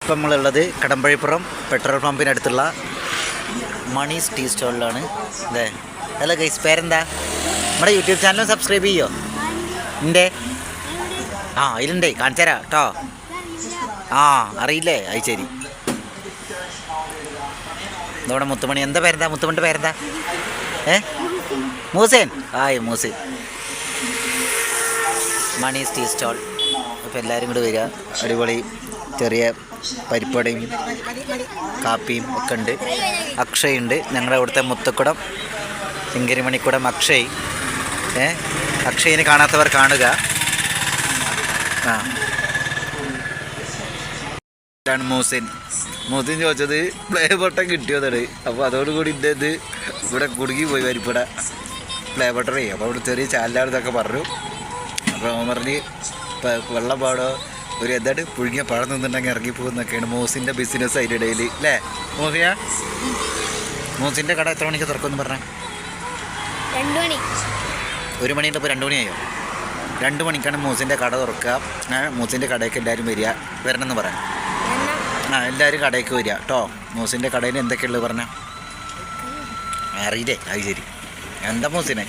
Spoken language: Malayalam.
ഇപ്പം നമ്മളുള്ളത് കടമ്പഴിപ്പുറം പെട്രോൾ പമ്പിനടുത്തുള്ള മണീസ് ടീ സ്റ്റോളിലാണ്. അതെ, ഹലോ ഗൈസ്, പേരെന്താ? നമ്മുടെ യൂട്യൂബ് ചാനലും സബ്സ്ക്രൈബ് ചെയ്യോ? ഉണ്ട്. ഇതിലുണ്ടേ, കാണിച്ചു തരാം കേട്ടോ. അറിയില്ലേ? അത് ശരി. ഇതോടെ മുത്തുമണി. എന്താ പേരെന്താ? മുത്തുമണിൻ്റെ പേരെന്താ? മൂസേൻ. മൂസേൻ. Mani's tea stall. അപ്പോൾ എല്ലാവരും കൂടി വരിക. അടിപൊളി ചെറിയ പരിപ്പടയും കാപ്പിയും ഒക്കെ ഉണ്ട്. അക്ഷയ് ഉണ്ട്. ഞങ്ങളുടെ അവിടുത്തെ മുത്തക്കുടം, ചിങ്കരിമണിക്കുടം അക്ഷയ്. അക്ഷയിനെ കാണാത്തവർ കാണുക. ാണ് മൂസിൻ ചോദിച്ചത് പ്ലേ ബട്ടൺ കിട്ടിയതാണ്. അപ്പോൾ അതോടുകൂടി ഇത് ഇവിടെ കുടുങ്ങി പോയി പരിപ്പട പ്ലേ ബട്ടൺ ചെയ്യും. അപ്പോൾ അവിടെ ചെറിയ ചാനലാണെന്നൊക്കെ പറഞ്ഞു. അപ്പോൾ അവൻ പറഞ്ഞ് വെള്ളം പാടോ ഒരു എന്തായിട്ട് പുഴുങ്ങിയ പഴം നിന്നുണ്ടെങ്കിൽ ഇറങ്ങിപ്പോകുന്നൊക്കെയാണ് മൂസിൻ്റെ ബിസിനസ് അതിൻ്റെ ഇടയിൽ അല്ലേ മൂസിയ? മൂസിൻ്റെ കട എത്ര മണിക്ക് തുറക്കുമെന്ന് പറഞ്ഞാൽ? 2 മണി. 1 മണിയുടെ ഇപ്പോൾ 2 മണിയായോ? 2 മണിക്കാണ് മൂസിൻ്റെ കട തുറക്കുക. മൂസിൻ്റെ കടയ്ക്ക് എല്ലാവരും വരണമെന്ന് പറയാം. എല്ലാവരും കടയ്ക്ക് വരിക കേട്ടോ. മൂസിൻ്റെ കടയിൽ എന്തൊക്കെയുള്ളത് പറഞ്ഞാൽ അറിയില്ലേ? അത് ശരി. എന്താ മൂസിനെ